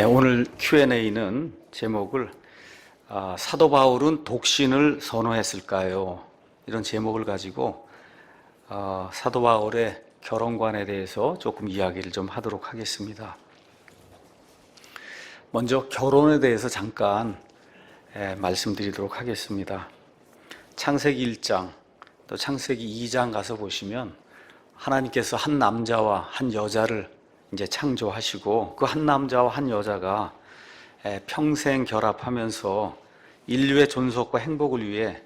오늘 Q&A는 제목을 사도 바울은 독신을 선호했을까요? 이런 제목을 가지고 사도 바울의 결혼관에 대해서 조금 이야기를 좀 하도록 하겠습니다. 먼저 결혼에 대해서 잠깐 말씀드리도록 하겠습니다. 창세기 1장 또 창세기 2장 가서 보시면 하나님께서 한 남자와 한 여자를 이제 창조하시고 그 한 남자와 한 여자가 평생 결합하면서 인류의 존속과 행복을 위해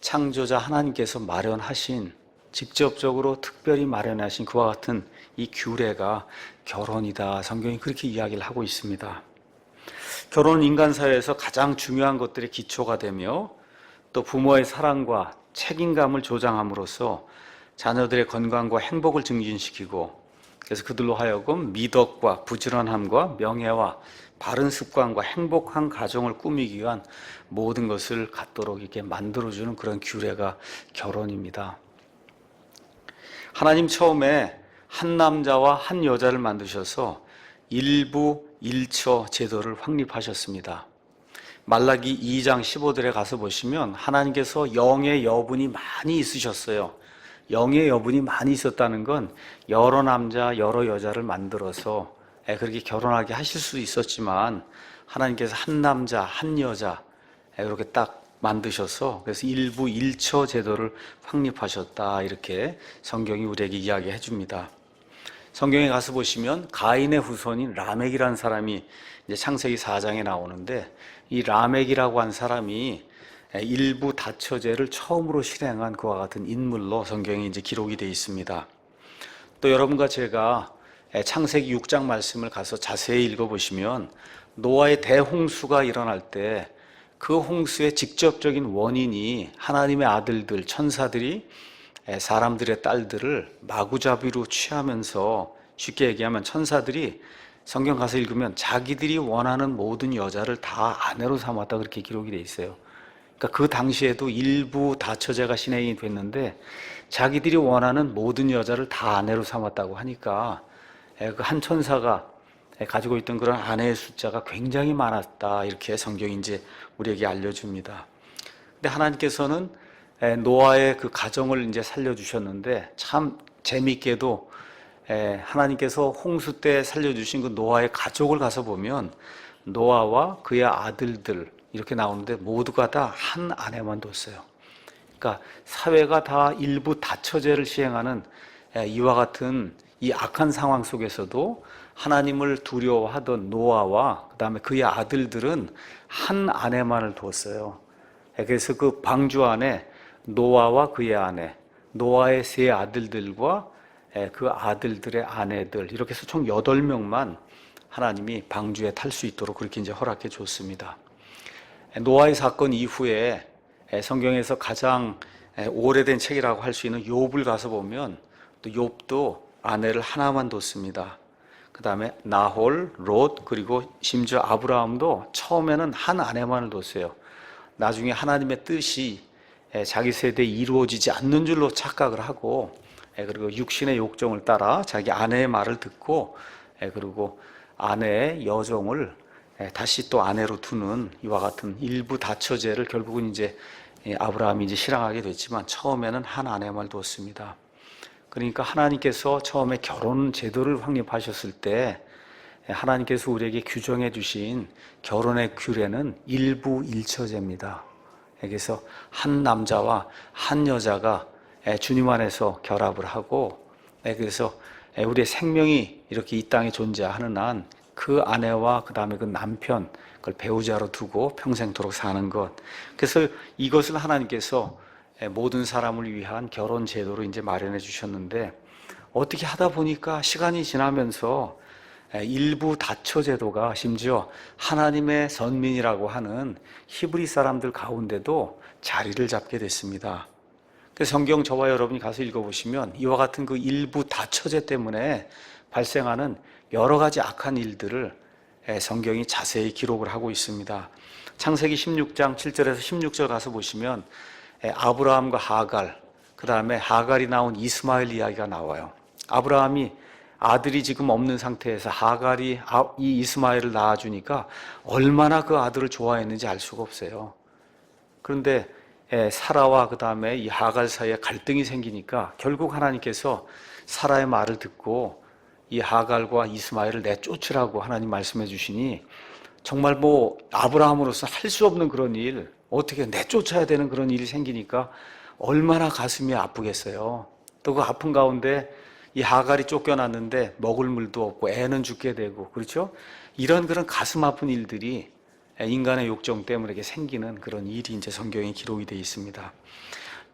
창조자 하나님께서 마련하신, 직접적으로 특별히 마련하신 그와 같은 이 규례가 결혼이다. 성경이 그렇게 이야기를 하고 있습니다. 결혼은 인간 사회에서 가장 중요한 것들의 기초가 되며 또 부모의 사랑과 책임감을 조장함으로써 자녀들의 건강과 행복을 증진시키고, 그래서 그들로 하여금 미덕과 부지런함과 명예와 바른 습관과 행복한 가정을 꾸미기 위한 모든 것을 갖도록 이렇게 만들어주는 그런 규례가 결혼입니다. 하나님 처음에 한 남자와 한 여자를 만드셔서 일부 일처 제도를 확립하셨습니다. 말라기 2장 15절에 가서 보시면 하나님께서 영의 여분이 많이 있으셨어요. 영의 여분이 많이 있었다는 건 여러 남자 여러 여자를 만들어서 그렇게 결혼하게 하실 수도 있었지만 하나님께서 한 남자 한 여자 이렇게 딱 만드셔서 그래서 일부 일처 제도를 확립하셨다, 이렇게 성경이 우리에게 이야기해 줍니다. 성경에 가서 보시면 가인의 후손인 라멕이라는 사람이 이제 창세기 4장에 나오는데, 이 라멕이라고 한 사람이 일부 다처제를 처음으로 실행한 그와 같은 인물로 성경에 이제 기록이 되어 있습니다. 또 여러분과 제가 창세기 6장 말씀을 가서 자세히 읽어보시면 노아의 대홍수가 일어날 때 그 홍수의 직접적인 원인이 하나님의 아들들, 천사들이 사람들의 딸들을 마구잡이로 취하면서, 쉽게 얘기하면 천사들이 성경 가서 읽으면 자기들이 원하는 모든 여자를 다 아내로 삼았다, 그렇게 기록이 되어 있어요. 그러니까 그 당시에도 일부 다처제가 실행이 됐는데 자기들이 원하는 모든 여자를 다 아내로 삼았다고 하니까 그 한 천사가 가지고 있던 그런 아내의 숫자가 굉장히 많았다, 이렇게 성경이 이제 우리에게 알려줍니다. 근데 하나님께서는 노아의 그 가정을 이제 살려주셨는데 참 재미있게도 하나님께서 홍수 때 살려주신 그 노아의 가족을 가서 보면 노아와 그의 아들들 이렇게 나오는데 모두가 다 한 아내만 뒀어요. 그러니까 사회가 다 일부 다처제를 시행하는 이와 같은 이 악한 상황 속에서도 하나님을 두려워하던 노아와 그 다음에 그의 아들들은 한 아내만을 두었어요. 그래서 그 방주 안에 노아와 그의 아내, 노아의 세 아들들과 그 아들들의 아내들, 이렇게 해서 총 8명만 하나님이 방주에 탈 수 있도록 그렇게 이제 허락해 줬습니다. 노아의 사건 이후에 성경에서 가장 오래된 책이라고 할 수 있는 욥을 가서 보면 또 욥도 아내를 하나만 뒀습니다. 그 다음에 나홀, 롯, 그리고 심지어 아브라함도 처음에는 한 아내만을 뒀어요. 나중에 하나님의 뜻이 자기 세대에 이루어지지 않는 줄로 착각을 하고, 그리고 육신의 욕정을 따라 자기 아내의 말을 듣고, 그리고 아내의 여종을 다시 또 아내로 두는 이와 같은 일부 다처제를 결국은 이제 아브라함이 이제 실행하게 됐지만 처음에는 한 아내만 두었습니다. 그러니까 하나님께서 처음에 결혼 제도를 확립하셨을 때 하나님께서 우리에게 규정해 주신 결혼의 규례는 일부 일처제입니다. 그래서 한 남자와 한 여자가 주님 안에서 결합을 하고, 그래서 우리의 생명이 이렇게 이 땅에 존재하는 한 그 아내와 그 다음에 그 남편, 그걸 배우자로 두고 평생토록 사는 것. 그래서 이것을 하나님께서 모든 사람을 위한 결혼 제도로 이제 마련해 주셨는데, 어떻게 하다 보니까 시간이 지나면서 일부 다처 제도가 심지어 하나님의 선민이라고 하는 히브리 사람들 가운데도 자리를 잡게 됐습니다. 그래서 성경 저와 여러분이 가서 읽어보시면 이와 같은 그 일부 다처제 때문에 발생하는 여러 가지 악한 일들을 성경이 자세히 기록을 하고 있습니다. 창세기 16장 7절에서 16절 가서 보시면 아브라함과 하갈, 그 다음에 하갈이 나온 이스마엘 이야기가 나와요. 아브라함이 아들이 지금 없는 상태에서 하갈이 이 이스마엘을 낳아주니까 얼마나 그 아들을 좋아했는지 알 수가 없어요. 그런데 사라와 그 다음에 이 하갈 사이에 갈등이 생기니까 결국 하나님께서 사라의 말을 듣고 이 하갈과 이스마엘을 내쫓으라고 하나님 말씀해 주시니 정말 뭐 아브라함으로서 할 수 없는 그런 일, 어떻게 내쫓아야 되는 그런 일이 생기니까 얼마나 가슴이 아프겠어요. 또 그 아픈 가운데 이 하갈이 쫓겨났는데 먹을 물도 없고 애는 죽게 되고, 그렇죠? 이런 그런 가슴 아픈 일들이 인간의 욕정 때문에 이렇게 생기는 그런 일이 이제 성경에 기록이 되어 있습니다.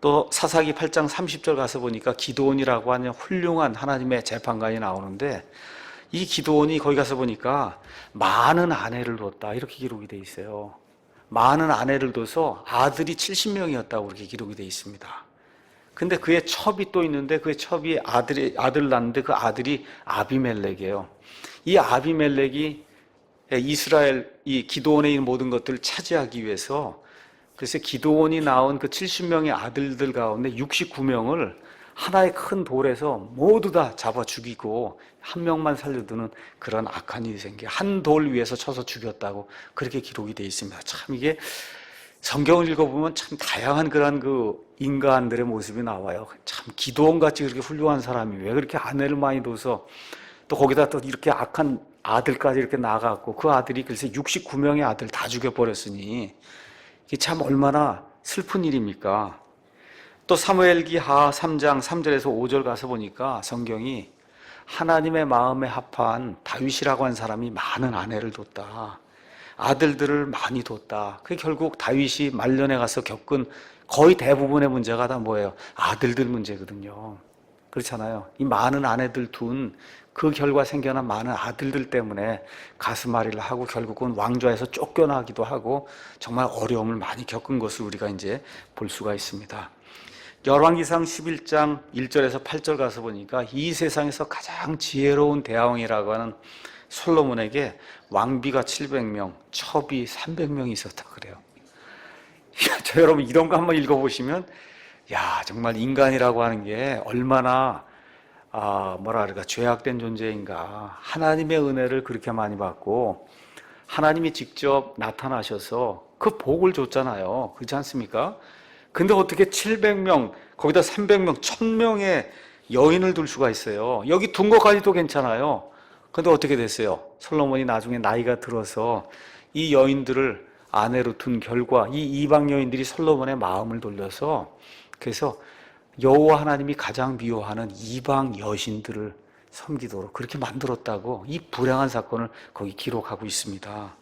또 사사기 8장 30절 가서 보니까 기드온이라고 하는 훌륭한 하나님의 재판관이 나오는데, 이 기드온이 거기 가서 보니까 많은 아내를 뒀다 이렇게 기록이 되어 있어요. 많은 아내를 둬서 아들이 70명이었다고 그렇게 기록이 되어 있습니다. 근데 그의 첩이 또 있는데, 그의 첩이 아들을 낳는데 그 아들이 아비멜렉이에요. 이 아비멜렉이 이스라엘 이 기드온의 이 모든 것들을 차지하기 위해서, 그래서 기드온이 낳은 그 70명의 아들들 가운데 69명을 하나의 큰 돌에서 모두 다 잡아 죽이고 한 명만 살려두는 그런 악한 일이 생겨 한 돌 위에서 쳐서 죽였다고 그렇게 기록이 되어 있습니다. 참 이게 성경을 읽어보면 참 다양한 그런 그 인간들의 모습이 나와요. 참 기드온같이 그렇게 훌륭한 사람이 왜 그렇게 아내를 많이 둬서 또 거기다 또 이렇게 악한 아들까지 이렇게 낳아갖고 그 아들이 글쎄 69명의 아들 다 죽여버렸으니 이게 참 얼마나 슬픈 일입니까? 또 사무엘기 하 3장 3절에서 5절 가서 보니까 성경이 하나님의 마음에 합한 다윗이라고 한 사람이 많은 아내를 뒀다, 아들들을 많이 뒀다. 그게 결국 다윗이 말년에 가서 겪은 거의 대부분의 문제가 다 뭐예요? 아들들 문제거든요. 그렇잖아요. 이 많은 아내들 둔 그 결과 생겨난 많은 아들들 때문에 가슴앓이를 하고 결국은 왕좌에서 쫓겨나기도 하고 정말 어려움을 많이 겪은 것을 우리가 이제 볼 수가 있습니다. 열왕기상 11장 1절에서 8절 가서 보니까 이 세상에서 가장 지혜로운 대왕이라고 하는 솔로몬에게 왕비가 700명, 첩이 300명이 있었다 그래요. 저 여러분 이런 거 한번 읽어보시면 야 정말 인간이라고 하는 게 얼마나 뭐라 그럴까 죄악된 존재인가. 하나님의 은혜를 그렇게 많이 받고 하나님이 직접 나타나셔서 그 복을 줬잖아요. 그렇지 않습니까? 근데 어떻게 700명 거기다 300명 1000명의 여인을 둘 수가 있어요. 여기 둔 것까지도 괜찮아요. 근데 어떻게 됐어요? 솔로몬이 나중에 나이가 들어서 이 여인들을 아내로 둔 결과 이 이방 여인들이 솔로몬의 마음을 돌려서 그래서 여호와 하나님이 가장 미워하는 이방 여신들을 섬기도록 그렇게 만들었다고 이 불행한 사건을 거기 기록하고 있습니다.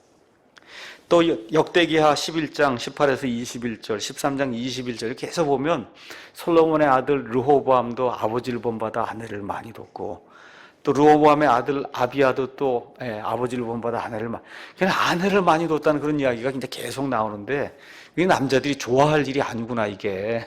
또 역대기하 11장 18에서 21절, 13장 21절 이렇게 해서 보면 솔로몬의 아들 르호보암도 아버지를 본받아 아내를 많이 뒀고, 또 르호보암의 아들 아비야도 또 아버지를 본받아 그냥 아내를 많이 뒀다는 그런 이야기가 이제 계속 나오는데, 이게 남자들이 좋아할 일이 아니구나 이게.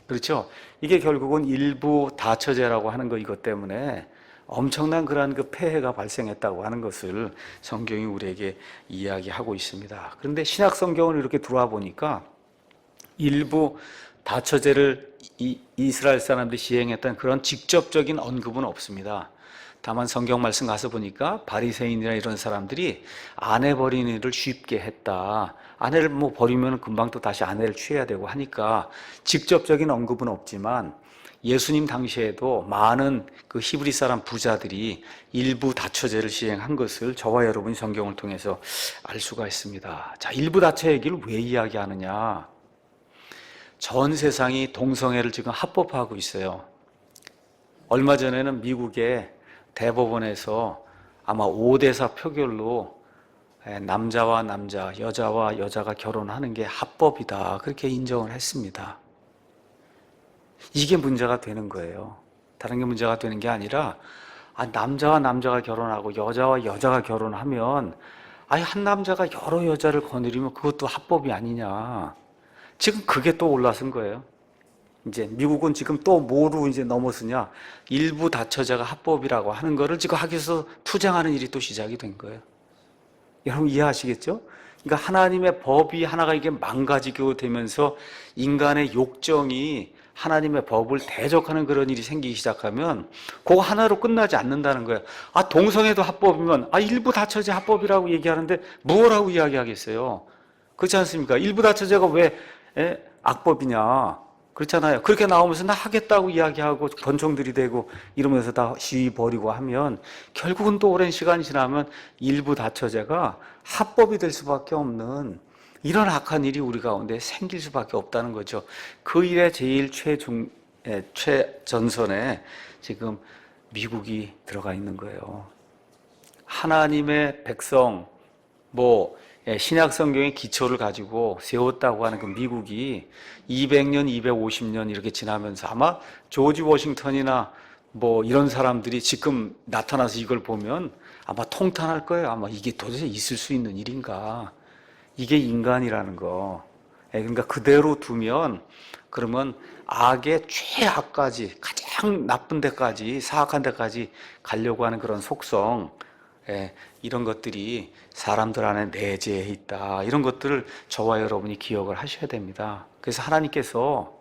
그렇죠? 이게 결국은 일부 다처제라고 하는 거 이것 때문에 엄청난 그러한 그 폐해가 발생했다고 하는 것을 성경이 우리에게 이야기하고 있습니다. 그런데 신약 성경을 이렇게 들어와 보니까 일부 다처제를 이스라엘 사람들이 시행했던 그런 직접적인 언급은 없습니다. 다만 성경 말씀 가서 보니까 바리새인이나 이런 사람들이 아내 버리는 일을 쉽게 했다. 아내를 뭐 버리면 금방 또 다시 아내를 취해야 되고 하니까 직접적인 언급은 없지만 예수님 당시에도 많은 그 히브리 사람 부자들이 일부 다처제를 시행한 것을 저와 여러분이 성경을 통해서 알 수가 있습니다. 자, 일부 다처 얘기를 왜 이야기하느냐? 전 세상이 동성애를 지금 합법화하고 있어요. 얼마 전에는 미국의 대법원에서 아마 5대4 표결로 남자와 남자, 여자와 여자가 결혼하는 게 합법이다 그렇게 인정을 했습니다. 이게 문제가 되는 거예요. 다른 게 문제가 되는 게 아니라 남자와 남자가 결혼하고 여자와 여자가 결혼하면 한 남자가 여러 여자를 거느리면 그것도 합법이 아니냐. 지금 그게 또 올라선 거예요. 이제 미국은 지금 또 뭐로 이제 넘어서냐? 일부 다처제가 합법이라고 하는 거를 지금 하기 위해서 투쟁하는 일이 또 시작이 된 거예요. 여러분 이해하시겠죠? 그러니까 하나님의 법이 하나가 이게 망가지게 되면서 인간의 욕정이 하나님의 법을 대적하는 그런 일이 생기기 시작하면 그거 하나로 끝나지 않는다는 거예요. 동성애도 합법이면 일부 다처제 합법이라고 얘기하는데 뭐라고 이야기하겠어요? 그렇지 않습니까? 일부 다처제가 왜 악법이냐? 그렇잖아요. 그렇게 나오면서 나 하겠다고 이야기하고 권총들이 되고 이러면서 다 시위 벌이고 하면 결국은 또 오랜 시간이 지나면 일부 다처제가 합법이 될 수밖에 없는 이런 악한 일이 우리 가운데 생길 수밖에 없다는 거죠. 그 일의 제일 최전선에 지금 미국이 들어가 있는 거예요. 하나님의 백성, 신약 성경의 기초를 가지고 세웠다고 하는 그 미국이 200년, 250년 이렇게 지나면서 아마 조지 워싱턴이나 이런 사람들이 지금 나타나서 이걸 보면 아마 통탄할 거예요. 아마 이게 도대체 있을 수 있는 일인가? 이게 인간이라는 거. 그러니까 그대로 두면 그러면 악의 최악까지 가장 나쁜 데까지 사악한 데까지 가려고 하는 그런 속성, 이런 것들이 사람들 안에 내재해 있다. 이런 것들을 저와 여러분이 기억을 하셔야 됩니다. 그래서 하나님께서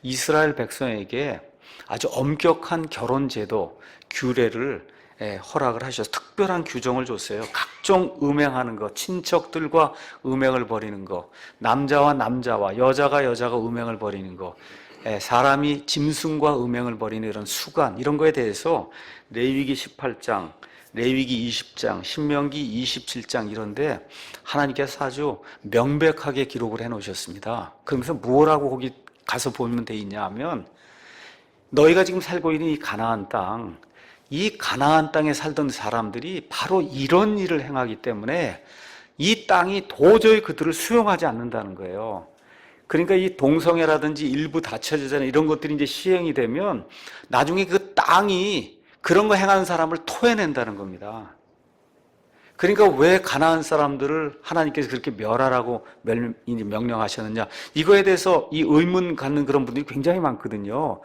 이스라엘 백성에게 아주 엄격한 결혼 제도, 규례를 허락을 하셔서 특별한 규정을 줬어요. 각종 음행하는 거, 친척들과 음행을 벌이는 거, 남자와 남자와 여자가 음행을 벌이는 거, 사람이 짐승과 음행을 벌이는 이런 수간, 이런 거에 대해서 레위기 18장, 레위기 20장, 신명기 27장 이런데 하나님께서 아주 명백하게 기록을 해 놓으셨습니다. 그러면서 뭐라고 거기 가서 보면 돼 있냐 하면 너희가 지금 살고 있는 이 가나안 땅, 이 가나안 땅에 살던 사람들이 바로 이런 일을 행하기 때문에 이 땅이 도저히 그들을 수용하지 않는다는 거예요. 그러니까 이 동성애라든지 일부 다처제잖아 이런 것들이 이제 시행이 되면 나중에 그 땅이 그런 거 행하는 사람을 토해낸다는 겁니다. 그러니까 왜 가나안 사람들을 하나님께서 그렇게 멸하라고 명령하셨느냐, 이거에 대해서 이 의문 갖는 그런 분들이 굉장히 많거든요.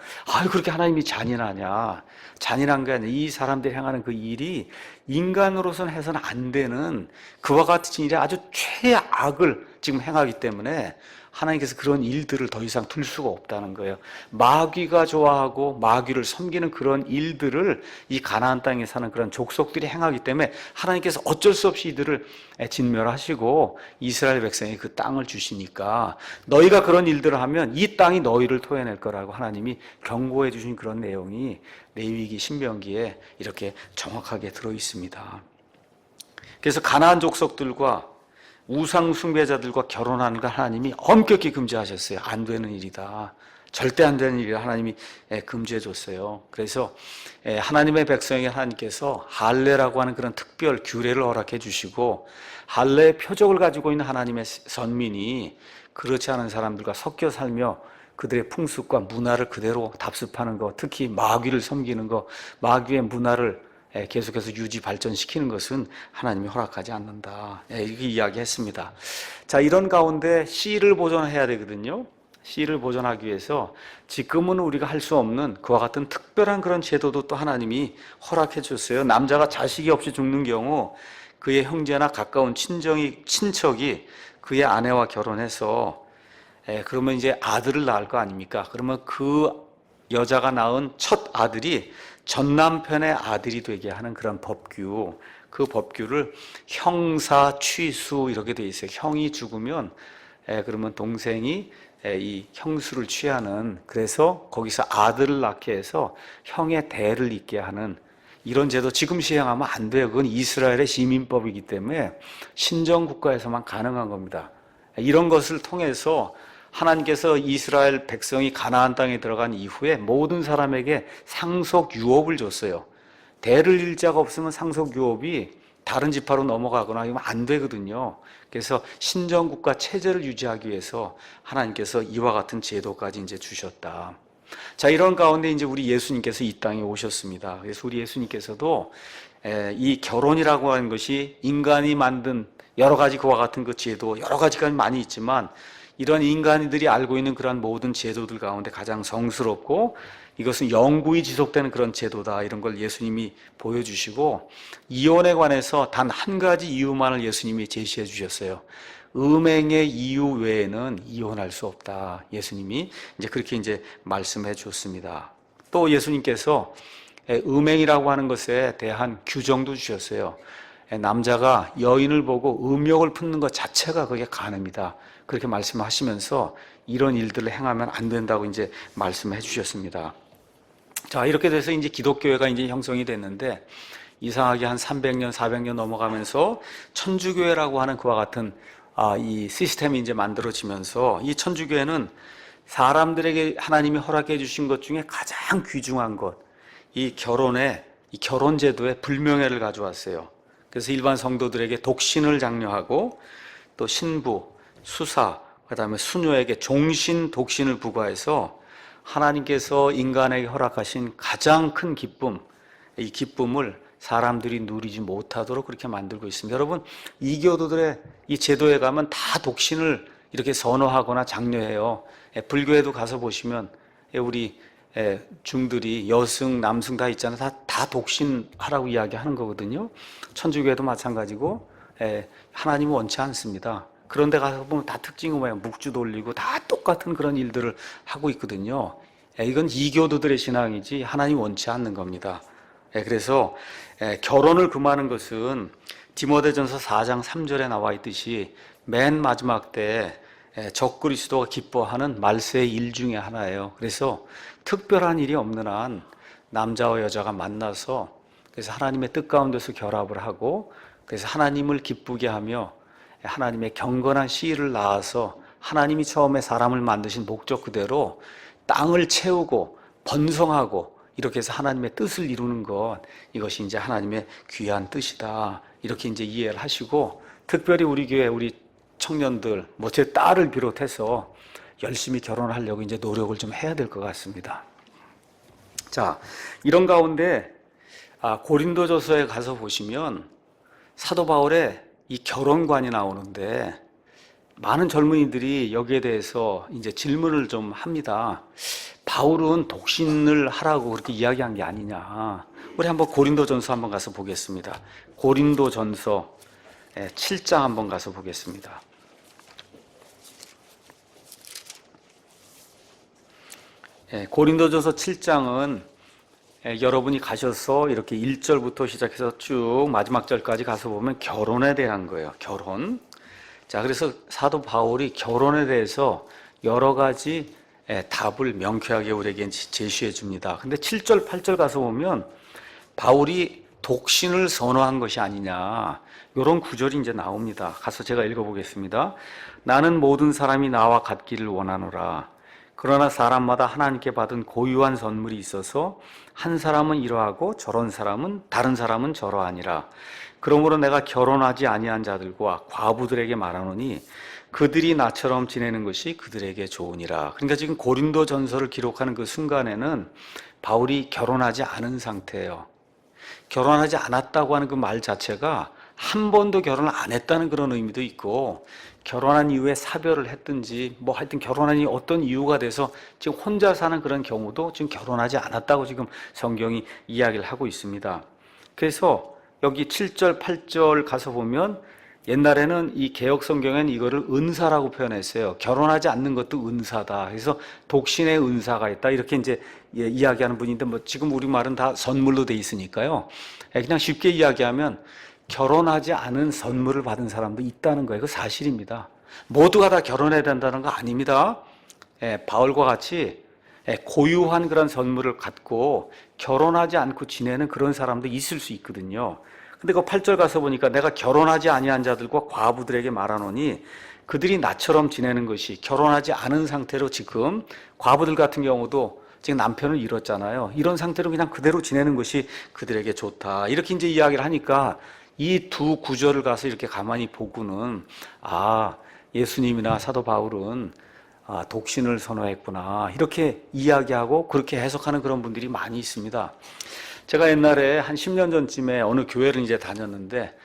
그렇게 하나님이 잔인하냐? 잔인한 게 아니라 이 사람들이 행하는 그 일이 인간으로서는 해서는 안 되는 그와 같은 일이 아주 최악을 지금 행하기 때문에 하나님께서 그런 일들을 더 이상 둘 수가 없다는 거예요. 마귀가 좋아하고 마귀를 섬기는 그런 일들을 이 가나안 땅에 사는 그런 족속들이 행하기 때문에 하나님께서 어쩔 수 없이 이들을 진멸하시고 이스라엘 백성에게 그 땅을 주시니까 너희가 그런 일들을 하면 이 땅이 너희를 토해낼 거라고 하나님이 경고해 주신 그런 내용이 레위기 신명기에 이렇게 정확하게 들어 있습니다. 그래서 가나안 족속들과 우상 숭배자들과 결혼하는 걸 하나님이 엄격히 금지하셨어요. 안 되는 일이다. 절대 안 되는 일이라 하나님이 금지해 줬어요. 그래서 하나님의 백성에게 하나님께서 할례라고 하는 그런 특별 규례를 허락해 주시고 할례의 표적을 가지고 있는 하나님의 선민이 그렇지 않은 사람들과 섞여 살며 그들의 풍습과 문화를 그대로 답습하는 것, 특히 마귀를 섬기는 것, 마귀의 문화를 계속해서 유지 발전시키는 것은 하나님이 허락하지 않는다. 이렇게 이야기했습니다. 자, 이런 가운데 씨를 보존해야 되거든요. 씨를 보존하기 위해서 지금은 우리가 할 수 없는 그와 같은 특별한 그런 제도도 또 하나님이 허락해 줬어요. 남자가 자식이 없이 죽는 경우 그의 형제나 가까운 친척이 그의 아내와 결혼해서 그러면 이제 아들을 낳을 거 아닙니까? 그러면 그 여자가 낳은 첫 아들이 전 남편의 아들이 되게 하는 그런 법규, 그 법규를 형사 취수 이렇게 돼 있어요. 형이 죽으면 그러면 동생이 이 형수를 취하는, 그래서 거기서 아들을 낳게 해서 형의 대를 잇게 하는 이런 제도 지금 시행하면 안 돼요. 그건 이스라엘의 시민법이기 때문에 신정 국가에서만 가능한 겁니다. 이런 것을 통해서 하나님께서 이스라엘 백성이 가나안 땅에 들어간 이후에 모든 사람에게 상속 유업을 줬어요. 대를 잇을 자가 없으면 상속 유업이 다른 지파로 넘어가거나 이러면 안 되거든요. 그래서 신정국가 체제를 유지하기 위해서 하나님께서 이와 같은 제도까지 이제 주셨다. 자, 이런 가운데 이제 우리 예수님께서 이 땅에 오셨습니다. 그래서 우리 예수님께서도 이 결혼이라고 하는 것이 인간이 만든 여러 가지 그와 같은 그 제도, 여러 가지가 많이 있지만 이런 인간들이 알고 있는 그런 모든 제도들 가운데 가장 성스럽고 이것은 영구히 지속되는 그런 제도다, 이런 걸 예수님이 보여주시고 이혼에 관해서 단 한 가지 이유만을 예수님이 제시해 주셨어요. 음행의 이유 외에는 이혼할 수 없다. 예수님이 이제 그렇게 이제 말씀해 주었습니다. 또 예수님께서 음행이라고 하는 것에 대한 규정도 주셨어요. 남자가 여인을 보고 음욕을 품는 것 자체가 그게 간음이다. 그렇게 말씀하시면서 이런 일들을 행하면 안 된다고 이제 말씀해 주셨습니다. 자, 이렇게 돼서 이제 기독교회가 이제 형성이 됐는데 이상하게 한 300년, 400년 넘어가면서 천주교회라고 하는 그와 같은 이 시스템이 이제 만들어지면서 이 천주교회는 사람들에게 하나님이 허락해 주신 것 중에 가장 귀중한 것, 이 결혼 제도에 불명예를 가져왔어요. 그래서 일반 성도들에게 독신을 장려하고 또 신부, 수사, 그다음에 수녀에게 종신, 독신을 부과해서 하나님께서 인간에게 허락하신 가장 큰 기쁨, 이 기쁨을 사람들이 누리지 못하도록 그렇게 만들고 있습니다. 여러분, 이교도들의 이 제도에 가면 다 독신을 이렇게 선호하거나 장려해요. 불교에도 가서 보시면 우리 중들이 여승, 남승 다 있잖아요. 다 독신하라고 이야기하는 거거든요. 천주교에도 마찬가지고 하나님은 원치 않습니다. 그런데 가서 보면 다 특징이 뭐예요? 묵주 돌리고 다 똑같은 그런 일들을 하고 있거든요. 이건 이교도들의 신앙이지 하나님 원치 않는 겁니다. 그래서 결혼을 금하는 것은 디모데전서 4장 3절에 나와 있듯이 맨 마지막 때 적그리스도가 기뻐하는 말세의 일 중에 하나예요. 그래서 특별한 일이 없는 한 남자와 여자가 만나서 그래서 하나님의 뜻 가운데서 결합을 하고 그래서 하나님을 기쁘게 하며 하나님의 경건한 씨를 낳아서 하나님이 처음에 사람을 만드신 목적 그대로 땅을 채우고 번성하고 이렇게 해서 하나님의 뜻을 이루는 것, 이것이 이제 하나님의 귀한 뜻이다. 이렇게 이제 이해를 하시고 특별히 우리 교회 우리 청년들, 제 딸을 비롯해서 열심히 결혼하려고 이제 노력을 좀 해야 될 것 같습니다. 자, 이런 가운데 고린도전서에 가서 보시면 사도 바울의 이 결혼관이 나오는데 많은 젊은이들이 여기에 대해서 이제 질문을 좀 합니다. 바울은 독신을 하라고 그렇게 이야기한 게 아니냐. 우리 한번 고린도전서 한번 가서 보겠습니다. 고린도전서 7장 한번 가서 보겠습니다. 고린도전서 7장은 여러분이 가셔서 이렇게 1절부터 시작해서 쭉 마지막 절까지 가서 보면 결혼에 대한 거예요. 결혼. 자, 그래서 사도 바울이 결혼에 대해서 여러 가지 답을 명쾌하게 우리에게 제시해 줍니다. 근데 7절, 8절 가서 보면 바울이 독신을 선호한 것이 아니냐, 이런 구절이 이제 나옵니다. 가서 제가 읽어보겠습니다. 나는 모든 사람이 나와 같기를 원하노라. 그러나 사람마다 하나님께 받은 고유한 선물이 있어서 한 사람은 이러하고 다른 사람은 저러하니라. 그러므로 내가 결혼하지 아니한 자들과 과부들에게 말하노니 그들이 나처럼 지내는 것이 그들에게 좋으니라. 그러니까 지금 고린도 전서를 기록하는 그 순간에는 바울이 결혼하지 않은 상태예요. 결혼하지 않았다고 하는 그 말 자체가 한 번도 결혼을 안 했다는 그런 의미도 있고, 결혼한 이후에 사별을 했든지 하여튼 결혼하니 어떤 이유가 돼서 지금 혼자 사는 그런 경우도 지금 결혼하지 않았다고 지금 성경이 이야기를 하고 있습니다. 그래서 여기 7절, 8절 가서 보면 옛날에는 이 개역 성경에는 이거를 은사라고 표현했어요. 결혼하지 않는 것도 은사다. 그래서 독신의 은사가 있다. 이렇게 이제 이야기하는 분인데 지금 우리말은 다 선물로 돼 있으니까요. 그냥 쉽게 이야기하면 결혼하지 않은 선물을 받은 사람도 있다는 거예요. 그 사실입니다. 모두가 다 결혼해야 된다는 거 아닙니다. 바울과 같이 고유한 그런 선물을 갖고 결혼하지 않고 지내는 그런 사람도 있을 수 있거든요. 근데 그 8절 가서 보니까 내가 결혼하지 아니한 자들과 과부들에게 말하노니 그들이 나처럼 지내는 것이, 결혼하지 않은 상태로 지금 과부들 같은 경우도 지금 남편을 잃었잖아요. 이런 상태로 그냥 그대로 지내는 것이 그들에게 좋다. 이렇게 이제 이야기를 하니까 이 두 구절을 가서 이렇게 가만히 보고는 예수님이나 사도 바울은 독신을 선호했구나, 이렇게 이야기하고 그렇게 해석하는 그런 분들이 많이 있습니다. 제가 옛날에 한 10년 전쯤에 어느 교회를 이제 다녔는데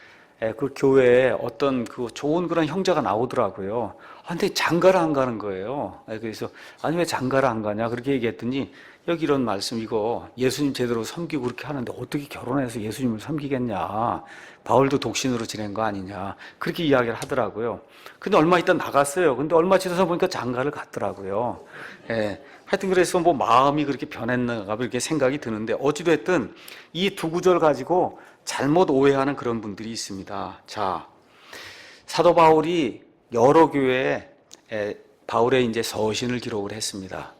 그 교회에 어떤 그 좋은 그런 형제가 나오더라고요. 근데 장가를 안 가는 거예요. 그래서 아니 왜 장가를 안 가냐 그렇게 얘기했더니 여기 이런 말씀, 이거 예수님 제대로 섬기고 그렇게 하는데 어떻게 결혼해서 예수님을 섬기겠냐, 바울도 독신으로 지낸 거 아니냐, 그렇게 이야기를 하더라고요. 근데 얼마 있다 나갔어요. 근데 얼마 지나서 보니까 장가를 갔더라고요. 예. 하여튼 그래서 뭐 마음이 그렇게 변했는가 그렇게 생각이 드는데, 어찌됐든 이 두 구절 가지고 잘못 오해하는 그런 분들이 있습니다. 자, 사도 바울이 여러 교회에 바울의 이제 서신을 기록을 했습니다.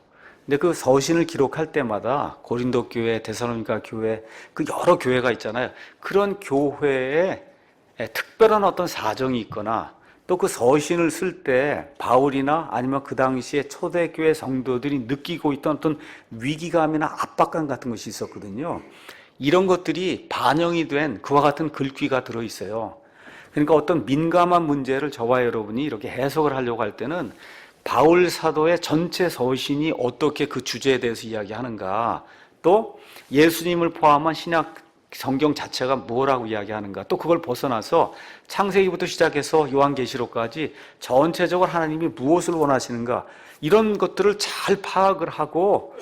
근데 그 서신을 기록할 때마다 고린도 교회, 데살로니가 교회, 그 여러 교회가 있잖아요. 그런 교회에 특별한 어떤 사정이 있거나, 또 그 서신을 쓸 때 바울이나 아니면 그 당시에 초대교회 성도들이 느끼고 있던 어떤 위기감이나 압박감 같은 것이 있었거든요. 이런 것들이 반영이 된 그와 같은 글귀가 들어있어요. 그러니까 어떤 민감한 문제를 저와 여러분이 이렇게 해석을 하려고 할 때는 바울 사도의 전체 서신이 어떻게 그 주제에 대해서 이야기하는가, 또 예수님을 포함한 신약 성경 자체가 뭐라고 이야기하는가, 또 그걸 벗어나서 창세기부터 시작해서 요한계시록까지 전체적으로 하나님이 무엇을 원하시는가, 이런 것들을 잘 파악을 하고,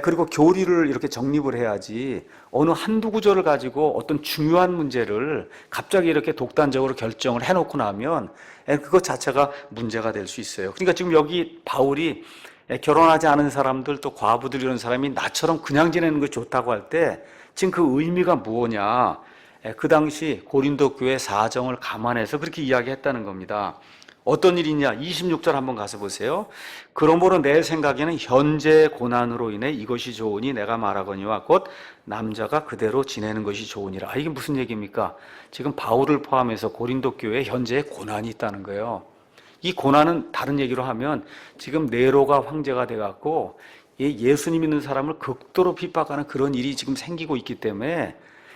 그리고 교리를 이렇게 정립을 해야지 어느 한두 구절을 가지고 어떤 중요한 문제를 갑자기 이렇게 독단적으로 결정을 해놓고 나면 그것 자체가 문제가 될 수 있어요. 그러니까 지금 여기 바울이 결혼하지 않은 사람들, 또 과부들, 이런 사람이 나처럼 그냥 지내는 게 좋다고 할 때 지금 그 의미가 뭐냐, 그 당시 고린도 교회 사정을 감안해서 그렇게 이야기했다는 겁니다. 어떤 일이냐, 26절 한번 가서 보세요. 그러므로 내 생각에는 현재 고난으로 인해 이것이 좋으니 내가 말하거니와 곧 남자가 그대로 지내는 것이 좋으니라. 이게 무슨 얘기입니까? 지금 바울을 포함해서 고린도 교회에 현재의 고난이 있다는 거예요. 이 고난은 다른 얘기로 하면 지금 네로가 황제가 돼갖고 예수님 믿는 사람을 극도로 핍박하는 그런 일이 지금 생기고 있기 때문에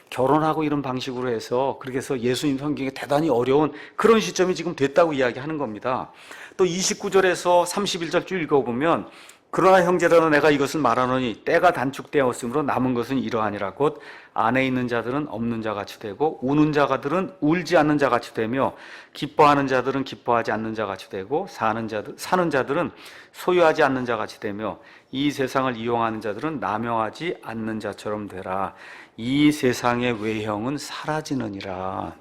결혼하고 이런 방식으로 해서 그렇게 해서 예수님 섬기기 대단히 어려운 그런 시점이 지금 됐다고 이야기하는 겁니다. 또 29절에서 31절 쭉 읽어보면, 그러나 형제들아 내가 이것을 말하노니 때가 단축되었으므로 남은 것은 이러하니라. 곧 안에 있는 자들은 없는 자같이 되고 우는 자들은 울지 않는 자같이 되며 기뻐하는 자들은 기뻐하지 않는 자같이 되고 사는 자들은 소유하지 않는 자같이 되며 이 세상을 이용하는 자들은 남용하지 않는 자처럼 되라. 이 세상의 외형은 사라지느니라.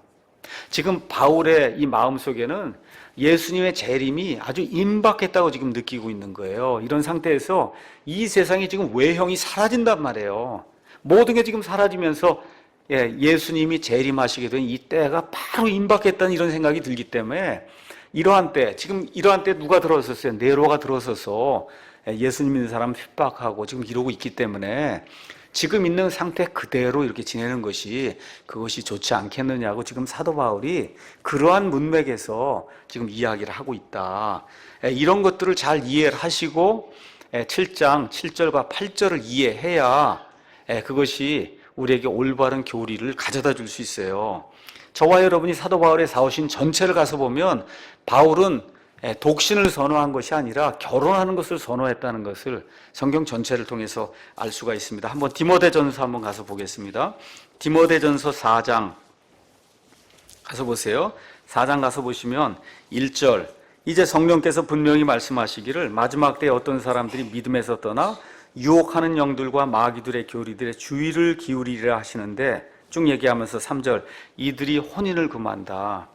지금 바울의 이 마음속에는 예수님의 재림이 아주 임박했다고 지금 느끼고 있는 거예요. 이런 상태에서 이 세상이 지금 외형이 사라진단 말이에요. 모든 게 지금 사라지면서 예수님이 재림하시게 된 이 때가 바로 임박했다는 이런 생각이 들기 때문에, 이러한 때, 지금 이러한 때 누가 들어섰어요? 네로가 들어서서 예수님 믿는 사람 핍박하고 지금 이러고 있기 때문에 지금 있는 상태 그대로 이렇게 지내는 것이 그것이 좋지 않겠느냐고 지금 사도 바울이 그러한 문맥에서 지금 이야기를 하고 있다. 이런 것들을 잘 이해를 하시고 7장 7절과 8절을 이해해야 그것이 우리에게 올바른 교리를 가져다 줄 수 있어요. 저와 여러분이 사도 바울의 사오신 전체를 가서 보면 바울은 독신을 선호한 것이 아니라 결혼하는 것을 선호했다는 것을 성경 전체를 통해서 알 수가 있습니다. 한번 디모데전서 한번 가서 보겠습니다. 디모데전서 4장 가서 보세요. 4장 가서 보시면 1절, 이제 성령께서 분명히 말씀하시기를 마지막 때에 어떤 사람들이 믿음에서 떠나 유혹하는 영들과 마귀들의 교리들의 주의를 기울이리라 하시는데, 쭉 얘기하면서 3절, 이들이 혼인을 금한다.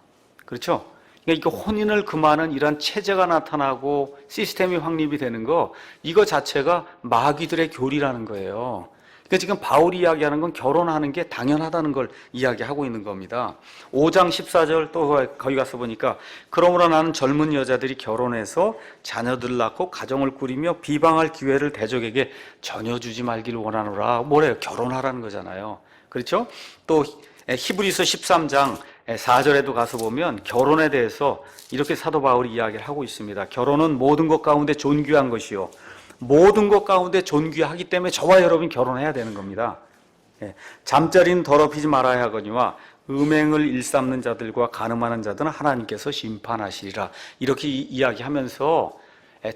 그렇죠? 그러니까 이거 혼인을 금하는 이런 체제가 나타나고 시스템이 확립이 되는 거, 이거 자체가 마귀들의 교리라는 거예요. 그러니까 지금 바울이 이야기하는 건 결혼하는 게 당연하다는 걸 이야기하고 있는 겁니다. 5장 14절 또 거기 가서 보니까, 그러므로 나는 젊은 여자들이 결혼해서 자녀들 낳고 가정을 꾸리며 비방할 기회를 대적에게 전혀 주지 말기를 원하노라. 뭐래요? 결혼하라는 거잖아요. 그렇죠? 또 히브리서 13장 4절에도 가서 보면 결혼에 대해서 이렇게 사도 바울이 이야기를 하고 있습니다. 결혼은 모든 것 가운데 존귀한 것이요, 모든 것 가운데 존귀하기 때문에 저와 여러분이 결혼해야 되는 겁니다. 잠자리는 더럽히지 말아야 하거니와 음행을 일삼는 자들과 간음하는 자들은 하나님께서 심판하시리라. 이렇게 이야기하면서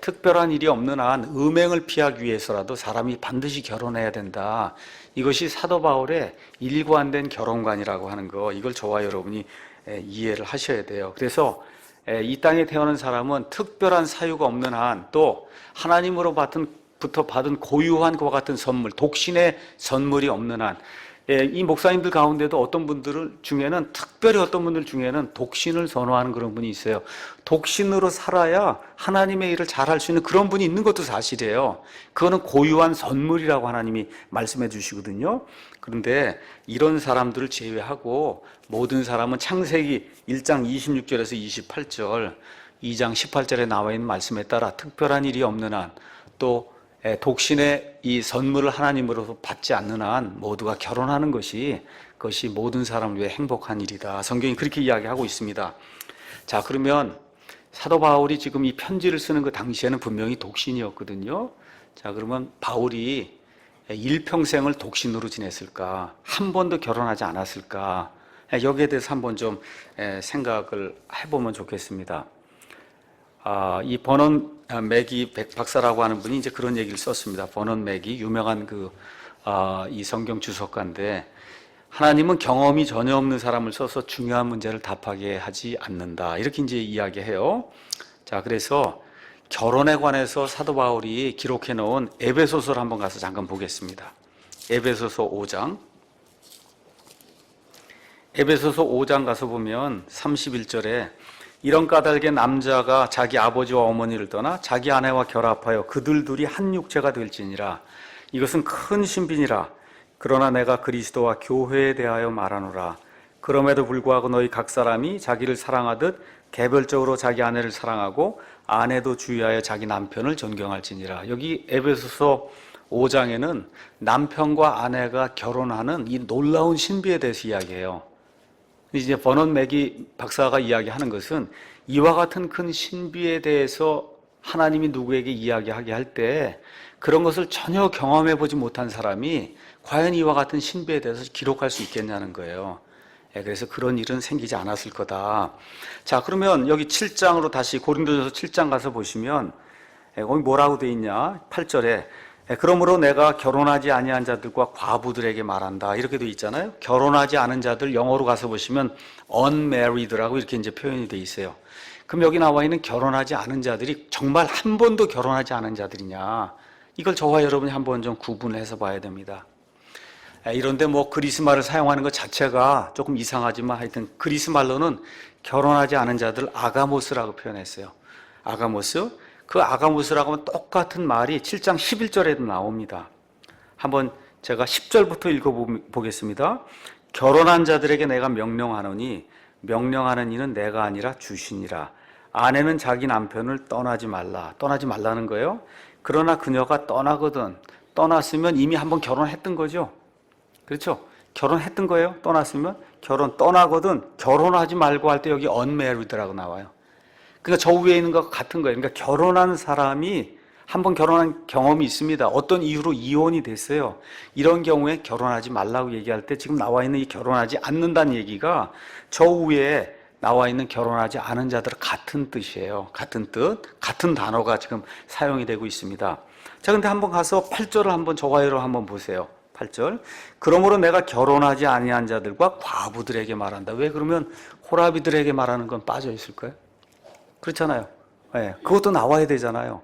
특별한 일이 없는 한 음행을 피하기 위해서라도 사람이 반드시 결혼해야 된다. 이것이 사도 바울의 일관된 결혼관이라고 하는 거, 이걸 저와 여러분이 이해를 하셔야 돼요. 그래서 이 땅에 태어난 사람은 특별한 사유가 없는 한, 또 하나님으로 받은 부터 받은 고유한 그와 같은 선물, 독신의 선물이 없는 한, 이 목사님들 가운데도 어떤 분들 중에는, 특별히 어떤 분들 중에는 독신을 선호하는 그런 분이 있어요. 독신으로 살아야 하나님의 일을 잘할 수 있는 그런 분이 있는 것도 사실이에요. 그거는 고유한 선물이라고 하나님이 말씀해 주시거든요. 그런데 이런 사람들을 제외하고 모든 사람은 창세기 1장 26절에서 28절, 2장 18절에 나와 있는 말씀에 따라 특별한 일이 없는 한, 또 독신의 이 선물을 하나님으로서 받지 않는 한 모두가 결혼하는 것이, 그것이 모든 사람을 위해 행복한 일이다. 성경이 그렇게 이야기하고 있습니다. 자, 그러면 사도 바울이 지금 이 편지를 쓰는 그 당시에는 분명히 독신이었거든요. 자, 그러면 바울이 일평생을 독신으로 지냈을까? 한 번도 결혼하지 않았을까? 여기에 대해서 한번 좀 생각을 해보면 좋겠습니다. 이 버넌 맥이 박사라고 하는 분이 이제 그런 얘기를 썼습니다. 버넌 맥이 유명한 이 성경 주석가인데, 하나님은 경험이 전혀 없는 사람을 써서 중요한 문제를 답하게 하지 않는다. 이렇게 이제 이야기해요. 자, 그래서 결혼에 관해서 사도 바울이 기록해 놓은 에베소서를 한번 가서 잠깐 보겠습니다. 에베소서 5장. 에베소서 5장 가서 보면 31절에 이런 까닭에 남자가 자기 아버지와 어머니를 떠나 자기 아내와 결합하여 그들 둘이 한 육체가 될지니라. 이것은 큰 신비니라. 그러나 내가 그리스도와 교회에 대하여 말하노라. 그럼에도 불구하고 너희 각 사람이 자기를 사랑하듯 개별적으로 자기 아내를 사랑하고 아내도 주의하여 자기 남편을 존경할지니라. 여기 에베소서 5장에는 남편과 아내가 결혼하는 이 놀라운 신비에 대해서 이야기해요. 이제 버넌 맥이 박사가 이야기하는 것은 이와 같은 큰 신비에 대해서 하나님이 누구에게 이야기하게 할 때 그런 것을 전혀 경험해 보지 못한 사람이 과연 이와 같은 신비에 대해서 기록할 수 있겠냐는 거예요. 그래서 그런 일은 생기지 않았을 거다. 자, 그러면 여기 7장으로 다시 고린도전서 7장 가서 보시면 거기 뭐라고 돼 있냐? 8절에 그러므로 내가 결혼하지 아니한 자들과 과부들에게 말한다. 이렇게 돼 있잖아요. 결혼하지 않은 자들, 영어로 가서 보시면 unmarried라고 이렇게 이제 표현이 돼 있어요. 그럼 여기 나와 있는 결혼하지 않은 자들이 정말 한 번도 결혼하지 않은 자들이냐? 이걸 저와 여러분이 한번 좀 구분해서 봐야 됩니다. 이런데 뭐 그리스 말을 사용하는 것 자체가 조금 이상하지만 하여튼 그리스 말로는 결혼하지 않은 자들 아가모스라고 표현했어요. 아가모스. 그 아가모스라고 하면 똑같은 말이 7장 11절에도 나옵니다. 한번 제가 10절부터 읽어보겠습니다. 결혼한 자들에게 내가 명령하노니 명령하는 이는 내가 아니라 주시니라. 아내는 자기 남편을 떠나지 말라. 떠나지 말라는 거예요. 그러나 그녀가 떠나거든. 떠났으면 이미 한번 결혼했던 거죠. 그렇죠? 결혼했던 거예요. 떠났으면 떠나거든. 결혼하지 말고 할 때 여기 unmarried라고 나와요. 그러니까 저 위에 있는 것 같은 거예요. 그러니까 결혼한 사람이 한번 결혼한 경험이 있습니다. 어떤 이유로 이혼이 됐어요. 이런 경우에 결혼하지 말라고 얘기할 때 지금 나와 있는 이 결혼하지 않는다는 얘기가 저 위에 나와 있는 결혼하지 않은 자들 같은 뜻이에요. 같은 뜻, 같은 단어가 지금 사용이 되고 있습니다. 자, 근데 한번 가서 8절을 한번 저와 여러분 한번 보세요. 8절. 그러므로 내가 결혼하지 아니한 자들과 과부들에게 말한다. 왜 그러면 호라비들에게 말하는 건 빠져 있을까요? 그렇잖아요. 그것도 나와야 되잖아요.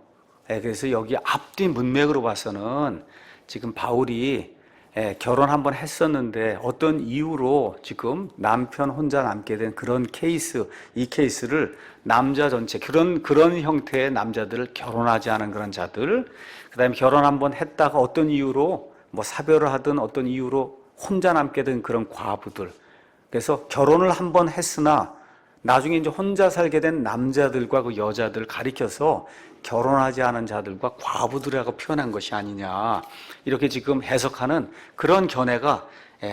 그래서 여기 앞뒤 문맥으로 봐서는 지금 바울이 결혼 한번 했었는데 어떤 이유로 지금 남편 혼자 남게 된 그런 케이스, 이 케이스를 남자 전체 그런 형태의 남자들을 결혼하지 않은 그런 자들, 그다음에 결혼 한번 했다가 어떤 이유로 뭐 사별을 하든 어떤 이유로 혼자 남게 된 그런 과부들. 그래서 결혼을 한번 했으나 나중에 이제 혼자 살게 된 남자들과 그 여자들을 가리켜서 결혼하지 않은 자들과 과부들이라고 표현한 것이 아니냐. 이렇게 지금 해석하는 그런 견해가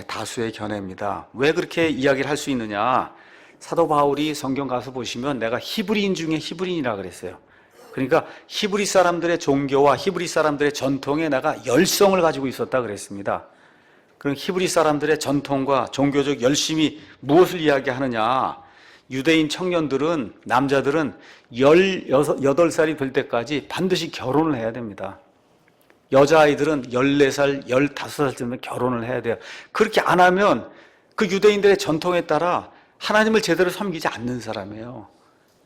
다수의 견해입니다. 왜 그렇게 이야기를 할 수 있느냐. 사도 바울이 성경 가서 보시면 내가 히브리인 중에 히브리인이라 그랬어요. 그러니까 히브리 사람들의 종교와 히브리 사람들의 전통에 내가 열성을 가지고 있었다 그랬습니다. 그럼 히브리 사람들의 전통과 종교적 열심이 무엇을 이야기하느냐. 유대인 청년들은, 남자들은 18살이 될 때까지 반드시 결혼을 해야 됩니다. 여자아이들은 14살, 15살 되면 결혼을 해야 돼요. 그렇게 안 하면 그 유대인들의 전통에 따라 하나님을 제대로 섬기지 않는 사람이에요.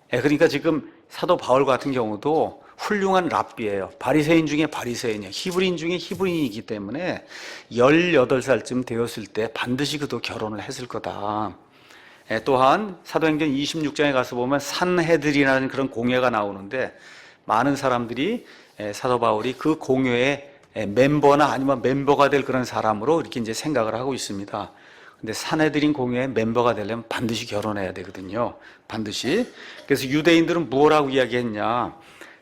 그러니까 지금 사도 바울 같은 경우도 훌륭한 랍비예요. 바리새인 중에 바리새인이에요. 히브리인 중에 히브리인이기 때문에 18살쯤 되었을 때 반드시 그도 결혼을 했을 거다. 또한 사도행전 26장에 가서 보면 산헤드린이라는 그런 공회가 나오는데 많은 사람들이 사도 바울이 그 공회의 멤버나 아니면 멤버가 될 그런 사람으로 이렇게 이제 생각을 하고 있습니다. 근데 산헤드린 공회의 멤버가 되려면 반드시 결혼해야 되거든요. 반드시. 그래서 유대인들은 뭐라고 이야기했냐?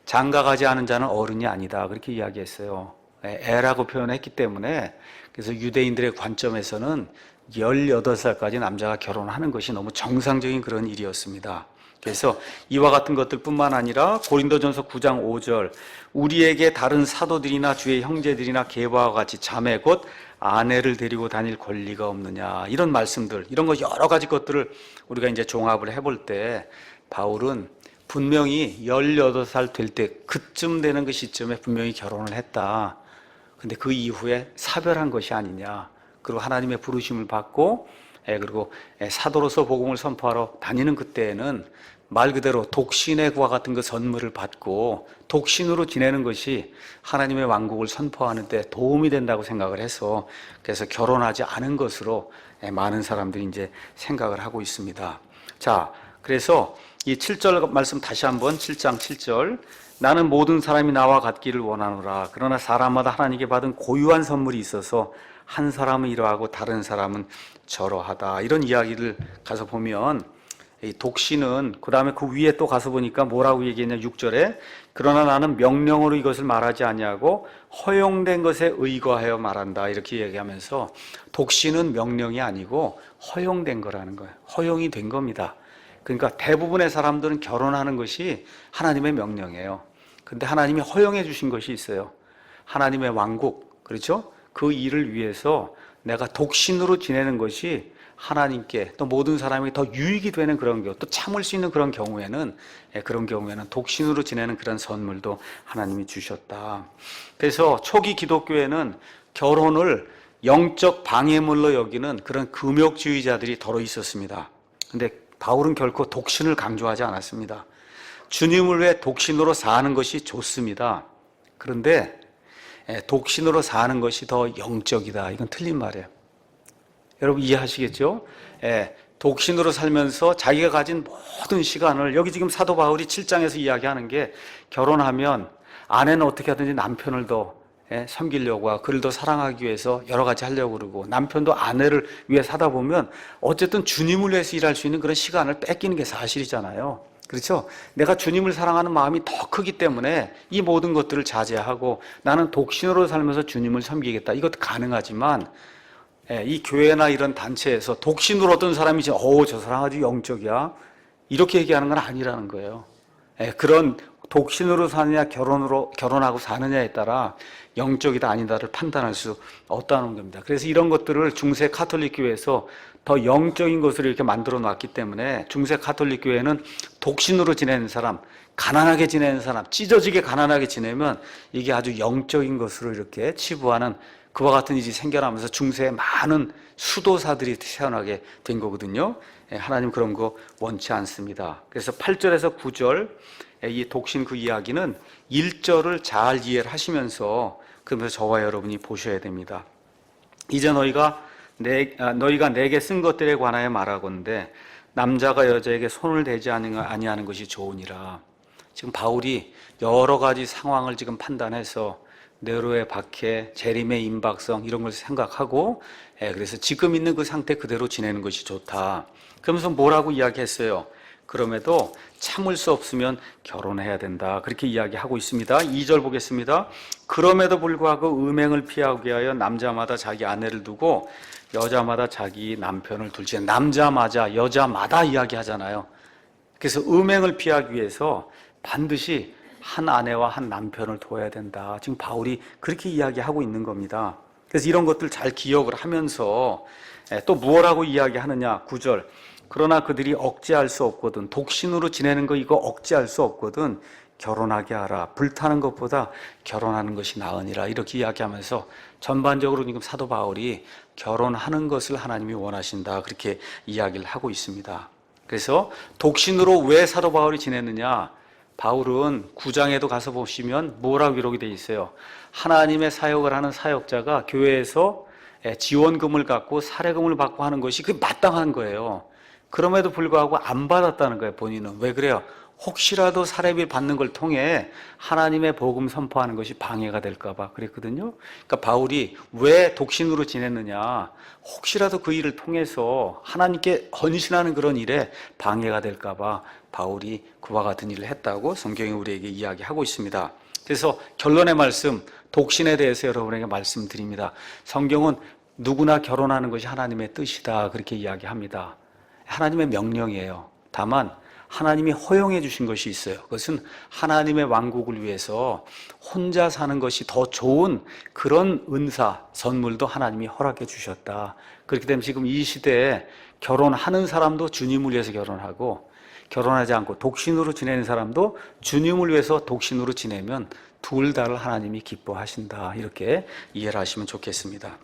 장가가지 않은 자는 어른이 아니다. 그렇게 이야기했어요. 애라고 표현했기 때문에 그래서 유대인들의 관점에서는 18살까지 남자가 결혼하는 것이 너무 정상적인 그런 일이었습니다. 그래서 이와 같은 것들뿐만 아니라 고린도전서 9장 5절 우리에게 다른 사도들이나 주의 형제들이나 계바와 같이 자매 곧 아내를 데리고 다닐 권리가 없느냐 이런 말씀들 이런 거 여러 가지 것들을 우리가 이제 종합을 해볼 때 바울은 분명히 18살 될 때 그쯤 되는 그 시점에 분명히 결혼을 했다. 근데 그 이후에 사별한 것이 아니냐. 그리고 하나님의 부르심을 받고 그리고 사도로서 복음을 선포하러 다니는 그때에는 말 그대로 독신의 구와 같은 그 선물을 받고 독신으로 지내는 것이 하나님의 왕국을 선포하는 데 도움이 된다고 생각을 해서 그래서 결혼하지 않은 것으로 많은 사람들이 이제 생각을 하고 있습니다. 자, 그래서 이 7절 말씀 다시 한번 7장 7절 나는 모든 사람이 나와 같기를 원하노라. 그러나 사람마다 하나님께 받은 고유한 선물이 있어서 한 사람은 이러하고 다른 사람은 저러하다. 이런 이야기를 가서 보면 이 독신은 그 다음에 그 위에 또 가서 보니까 뭐라고 얘기했냐 6절에 그러나 나는 명령으로 이것을 말하지 아니하고 허용된 것에 의거하여 말한다. 이렇게 얘기하면서 독신은 명령이 아니고 허용된 거라는 거예요. 허용이 된 겁니다. 그러니까 대부분의 사람들은 결혼하는 것이 하나님의 명령이에요. 근데 하나님이 허용해 주신 것이 있어요. 하나님의 왕국, 그렇죠? 그 일을 위해서 내가 독신으로 지내는 것이 하나님께 또 모든 사람이 더 유익이 되는 그런 경우, 또 참을 수 있는 그런 경우에는 독신으로 지내는 그런 선물도 하나님이 주셨다. 그래서 초기 기독교에는 결혼을 영적 방해물로 여기는 그런 금욕주의자들이 더러 있었습니다. 근데 바울은 결코 독신을 강조하지 않았습니다. 주님을 위해 독신으로 사는 것이 좋습니다. 그런데 독신으로 사는 것이 더 영적이다. 이건 틀린 말이에요. 여러분 이해하시겠죠? 독신으로 살면서 자기가 가진 모든 시간을 여기 지금 사도 바울이 7장에서 이야기하는 게 결혼하면 아내는 어떻게 하든지 남편을 더 섬기려고 하고 그를 더 사랑하기 위해서 여러 가지 하려고 그러고 남편도 아내를 위해 사다 보면 어쨌든 주님을 위해서 일할 수 있는 그런 시간을 뺏기는 게 사실이잖아요. 그렇죠? 내가 주님을 사랑하는 마음이 더 크기 때문에 이 모든 것들을 자제하고 나는 독신으로 살면서 주님을 섬기겠다. 이것도 가능하지만 이 교회나 이런 단체에서 독신으로 어떤 사람이 저 사람 아주 영적이야 이렇게 얘기하는 건 아니라는 거예요. 그런 독신으로 사느냐 결혼하고 사느냐에 따라 영적이다 아니다를 판단할 수 없다는 겁니다. 그래서 이런 것들을 중세 가톨릭 교회에서 더 영적인 것으로 이렇게 만들어 놨기 때문에 중세 가톨릭 교회는 독신으로 지내는 사람, 가난하게 지내는 사람, 찢어지게 가난하게 지내면 이게 아주 영적인 것으로 이렇게 치부하는 그와 같은 일이 생겨나면서 중세에 많은 수도사들이 태어나게 된 거거든요. 하나님 그런 거 원치 않습니다. 그래서 8절에서 9절 이 독신 그 이야기는 1절을 잘 이해를 하시면서 그러면서 저와 여러분이 보셔야 됩니다. 이제 너희가 내게 쓴 것들에 관하여 말하건대 남자가 여자에게 손을 대지 아니하는 것이 좋으니라. 지금 바울이 여러 가지 상황을 지금 판단해서 네로의 박해, 재림의 임박성 이런 걸 생각하고 그래서 지금 있는 그 상태 그대로 지내는 것이 좋다. 그러면서 뭐라고 이야기했어요? 그럼에도 참을 수 없으면 결혼해야 된다. 그렇게 이야기하고 있습니다. 2절 보겠습니다. 그럼에도 불구하고 음행을 피하기 위하여 남자마다 자기 아내를 두고 여자마다 자기 남편을 둘지. 남자마다 여자마다 이야기하잖아요. 그래서 음행을 피하기 위해서 반드시 한 아내와 한 남편을 둬야 된다. 지금 바울이 그렇게 이야기하고 있는 겁니다. 그래서 이런 것들 잘 기억을 하면서 또 무엇라고 이야기하느냐. 9절. 그러나 그들이 억제할 수 없거든. 독신으로 지내는 거 이거 억제할 수 없거든. 결혼하게 하라. 불타는 것보다 결혼하는 것이 나으니라. 이렇게 이야기하면서 전반적으로 지금 사도 바울이 결혼하는 것을 하나님이 원하신다. 그렇게 이야기를 하고 있습니다. 그래서 독신으로 왜 사도 바울이 지냈느냐? 바울은 9장에도 가서 보시면 뭐라고 기록이 되어 있어요? 하나님의 사역을 하는 사역자가 교회에서 지원금을 갖고 사례금을 받고 하는 것이 그게 마땅한 거예요. 그럼에도 불구하고 안 받았다는 거예요, 본인은. 왜 그래요? 혹시라도 사례비 받는 걸 통해 하나님의 복음 선포하는 것이 방해가 될까 봐 그랬거든요. 그러니까 바울이 왜 독신으로 지냈느냐? 혹시라도 그 일을 통해서 하나님께 헌신하는 그런 일에 방해가 될까 봐 바울이 그와 같은 일을 했다고 성경이 우리에게 이야기하고 있습니다. 그래서 결론의 말씀, 독신에 대해서 여러분에게 말씀드립니다. 성경은 누구나 결혼하는 것이 하나님의 뜻이다 그렇게 이야기합니다. 하나님의 명령이에요. 다만 하나님이 허용해 주신 것이 있어요. 그것은 하나님의 왕국을 위해서 혼자 사는 것이 더 좋은 그런 은사, 선물도 하나님이 허락해 주셨다. 그렇기 때문에 지금 이 시대에 결혼하는 사람도 주님을 위해서 결혼하고 결혼하지 않고 독신으로 지내는 사람도 주님을 위해서 독신으로 지내면 둘 다를 하나님이 기뻐하신다. 이렇게 이해를 하시면 좋겠습니다.